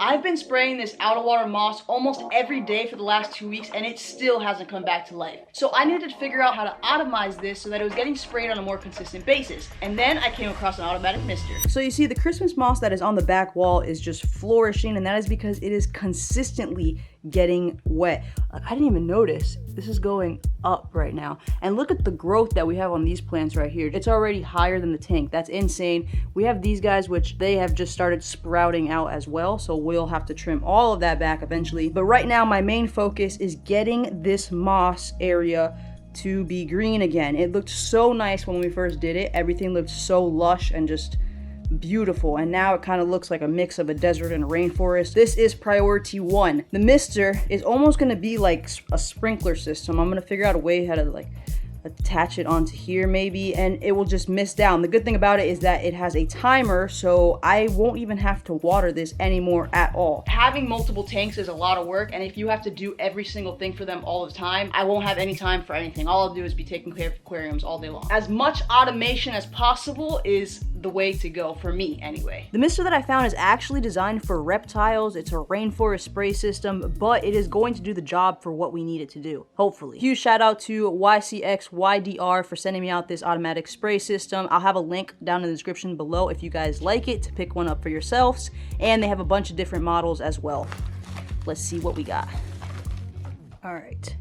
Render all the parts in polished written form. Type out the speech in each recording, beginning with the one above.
I've been spraying this out of water moss almost every day for the last 2 weeks and it still hasn't come back to life. So I needed to figure out how to automize this so that it was getting sprayed on a more consistent basis. And then I came across an automatic mister. So you see the Christmas moss that is on the back wall is just flourishing, and that is because it is consistently getting wet. Like, I didn't even notice. This is going up right now. And look at the growth that we have on these plants right here. It's already higher than the tank. That's insane. We have these guys, which they have just started sprouting out as well. So we'll have to trim all of that back eventually. But right now, my main focus is getting this moss area to be green again. It looked so nice when we first did it. Everything looked so lush and just beautiful, and now it kind of looks like a mix of a desert and a rainforest. This is priority 1. The mister is almost going to be like a sprinkler system. I'm going to figure out a way how to like attach it onto here maybe, and it will just mist down. The good thing about it is that it has a timer, so I won't even have to water this anymore at all. Having multiple tanks is a lot of work, and if you have to do every single thing for them all the time, I won't have any time for anything. All I'll do is be taking care of aquariums all day long. As much automation as possible is the way to go for me anyway. The mister that I found is actually designed for reptiles. It's a rainforest spray system, but it is going to do the job for what we need it to do, hopefully. Huge shout out to YCXYDR for sending me out this automatic spray system. I'll have a link down in the description below if you guys like it to pick one up for yourselves, and they have a bunch of different models as well. Let's see what we got. All right.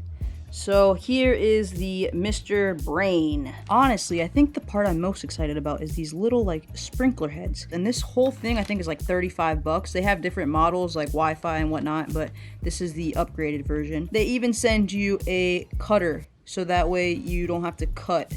So here is the Mr. Brain. Honestly, I think the part I'm most excited about is these little like sprinkler heads. And this whole thing I think is like 35 bucks. They have different models like Wi-Fi and whatnot, but this is the upgraded version. They even send you a cutter so that way you don't have to cut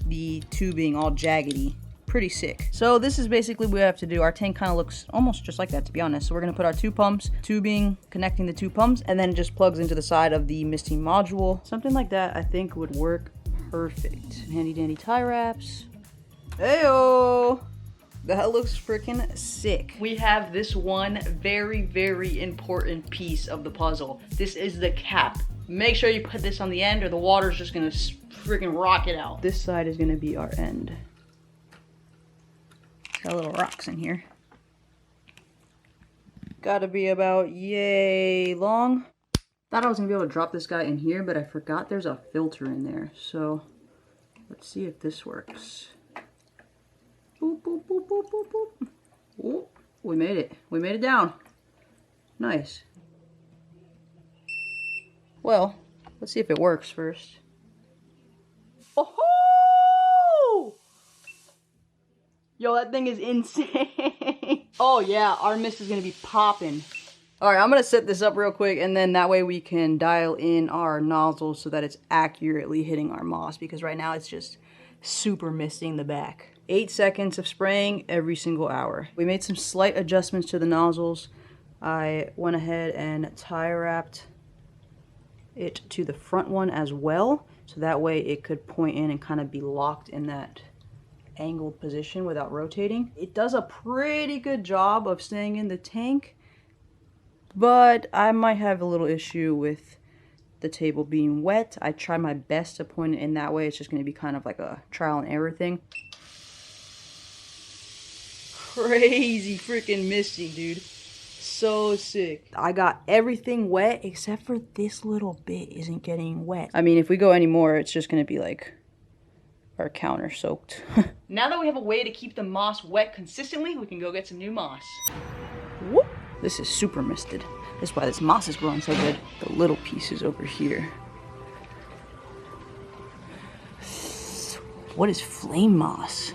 the tubing all jaggedy. Pretty sick. So this is basically what we have to do. Our tank kind of looks almost just like that, to be honest. So we're gonna put our 2 pumps, tubing connecting the 2 pumps, and then it just plugs into the side of the misting module. Something like that I think would work perfect. Handy dandy tie wraps. Heyo! That looks freaking sick. We have this one very, very important piece of the puzzle. This is the cap. Make sure you put this on the end or the water's just gonna freaking rocket out. This side is gonna be our end. Got little rocks in here. Gotta be about yay long. Thought I was gonna be able to drop this guy in here, but I forgot there's a filter in there. So let's see if this works. Boop, boop, boop, boop, boop, boop. Oh, we made it. We made it down. Nice. Well, let's see if it works first. Oh! Yo, that thing is insane. Oh yeah, our mist is gonna be popping. All right, I'm gonna set this up real quick, and then that way we can dial in our nozzle so that it's accurately hitting our moss, because right now it's just super misting the back. 8 seconds of spraying every single hour. We made some slight adjustments to the nozzles. I went ahead and tie wrapped it to the front one as well, so that way it could point in and kind of be locked in that angled position without rotating. It does a pretty good job of staying in the tank, but I might have a little issue with the table being wet. I try my best to point it in that way. It's just going to be kind of like a trial and error thing. Crazy freaking misting, dude. So sick. I got everything wet except for this little bit isn't getting wet. I mean, if we go any more, it's just going to be like our counter soaked. Now that we have a way to keep the moss wet consistently, we can go get some new moss. Whoop. This is super misted. That's why this moss is growing so good. The little pieces over here. What is flame moss?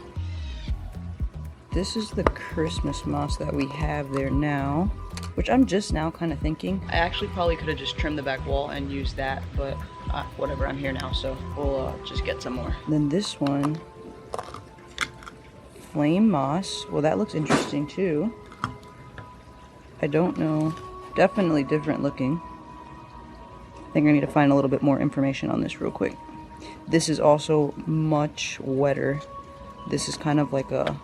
This is the Christmas moss that we have there now, which I'm just now kind of thinking. I actually probably could have just trimmed the back wall and used that, but whatever, I'm here now, so we'll just get some more. Then this one, flame moss. Well, that looks interesting too. I don't know. Definitely different looking. I think I need to find a little bit more information on this real quick. This is also much wetter. This is kind of like a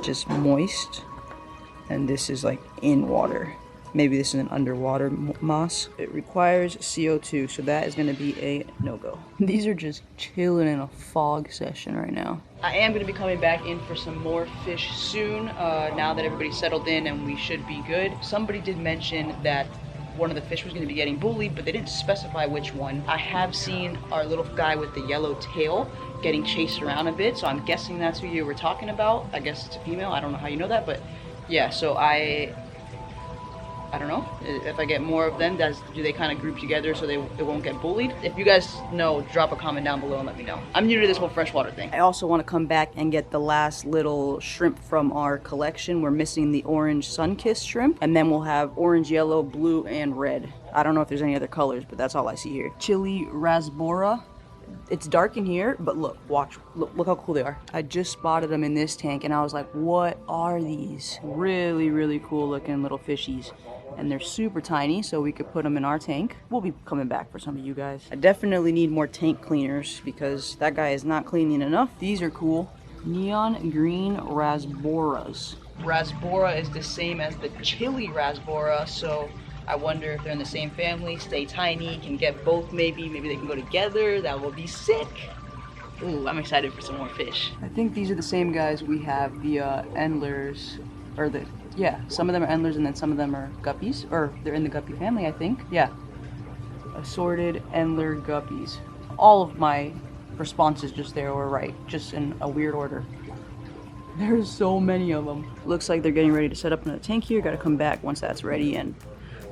just moist, and this is like in water. Maybe this is an underwater moss. It requires CO2, so that is gonna be a no-go. These are just chilling in a fog session right now. I am gonna be coming back in for some more fish soon, now that everybody's settled in and we should be good. Somebody did mention that one of the fish was gonna be getting bullied, but they didn't specify which one. I have seen our little guy with the yellow tail getting chased around a bit, so I'm guessing that's who you were talking about. I guess it's a female, I don't know how you know that, but yeah, so I don't know if I get more of them. Do they kind of group together so they won't get bullied? If you guys know, drop a comment down below and let me know. I'm new to this whole freshwater thing. I also want to come back and get the last little shrimp from our collection. We're missing the orange sun-kissed shrimp, and then we'll have orange, yellow, blue, and red. I don't know if there's any other colors, but that's all I see here. Chili rasbora. It's dark in here, but look, watch, look how cool they are. I just spotted them in this tank and I was like, what are these? Really, really cool looking little fishies. And they're super tiny, so we could put them in our tank. We'll be coming back for some of you guys. I definitely need more tank cleaners because that guy is not cleaning enough. These are cool. Neon green rasboras. Rasbora is the same as the chili rasbora, so I wonder if they're in the same family, stay tiny, can get both maybe they can go together. That will be sick. Ooh, I'm excited for some more fish. I think these are the same guys we have, the endlers, or the, yeah, some of them are endlers and then some of them are guppies, or they're in the guppy family, I think. Yeah, assorted endler guppies. All of my responses just there were right, just in a weird order. There's so many of them. Looks like they're getting ready to set up another tank here. Gotta come back once that's ready and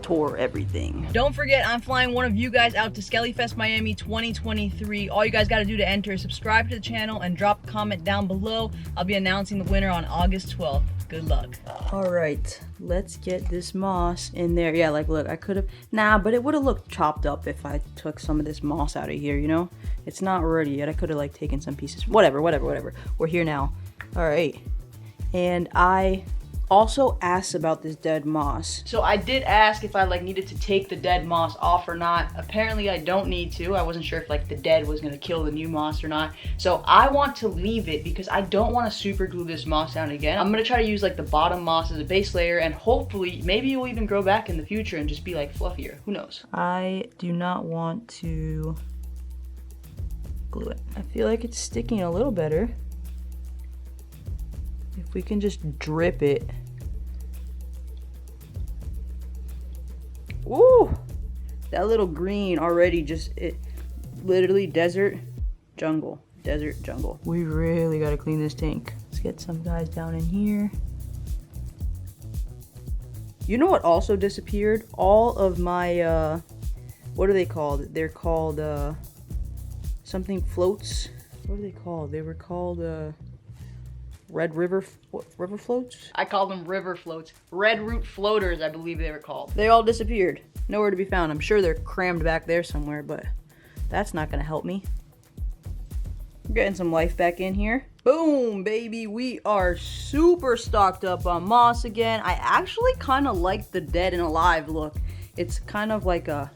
tour everything. Don't forget, I'm flying one of you guys out to Skellyfest Miami 2023. All you guys got to do to enter is subscribe to the channel and drop a comment down below. I'll be announcing the winner on August 12th. Good luck. All right, let's get this moss in there. Yeah, like look, I could have, nah, but it would have looked chopped up if I took some of this moss out of here, you know? It's not ready yet. I could have like taken some pieces. Whatever. We're here now. All right. And I also asked about this dead moss. So I did ask if I like needed to take the dead moss off or not. Apparently I don't need to. I wasn't sure if like the dead was gonna kill the new moss or not. So I want to leave it because I don't want to super glue this moss down again. I'm gonna try to use like the bottom moss as a base layer, and hopefully maybe it will even grow back in the future and just be like fluffier. Who knows? I do not want to glue it. I feel like it's sticking a little better. If we can just drip it. Ooh, that little green already just, it literally desert jungle. We really gotta clean this tank. Let's get some guys down in here. You know what also disappeared? All of my, what are they called? They're called, something floats. What are they called? They were called, Red river floats? I call them river floats. Red root floaters, I believe they were called. They all disappeared. Nowhere to be found. I'm sure they're crammed back there somewhere, but that's not gonna help me. We're getting some life back in here. Boom, baby. We are super stocked up on moss again. I actually kind of like the dead and alive look. It's kind of like a,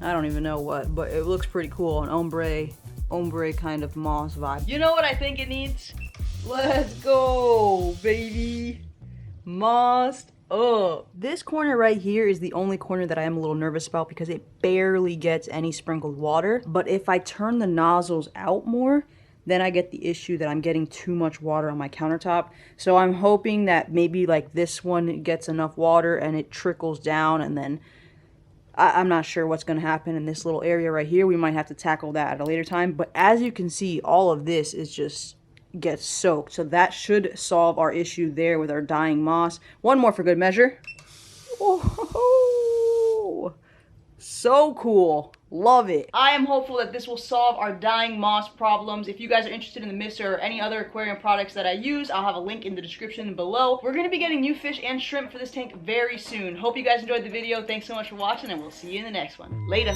I don't even know what, but it looks pretty cool. An ombre kind of moss vibe. You know what I think it needs? Let's go, baby. Mossed up. This corner right here is the only corner that I am a little nervous about because it barely gets any sprinkled water. But if I turn the nozzles out more, then I get the issue that I'm getting too much water on my countertop. So I'm hoping that maybe like this one gets enough water and it trickles down, and then I'm not sure what's going to happen in this little area right here. We might have to tackle that at a later time. But as you can see, all of this is just gets soaked, so that should solve our issue there with our dying moss. One more for good measure. Oh, so cool. Love it. I am hopeful that this will solve our dying moss problems. If you guys are interested in the mister or any other aquarium products that I use, I'll have a link in the description below. We're going to be getting new fish and shrimp for this tank very soon. Hope you guys enjoyed the video. Thanks so much for watching, and we'll see you in the next one. Later.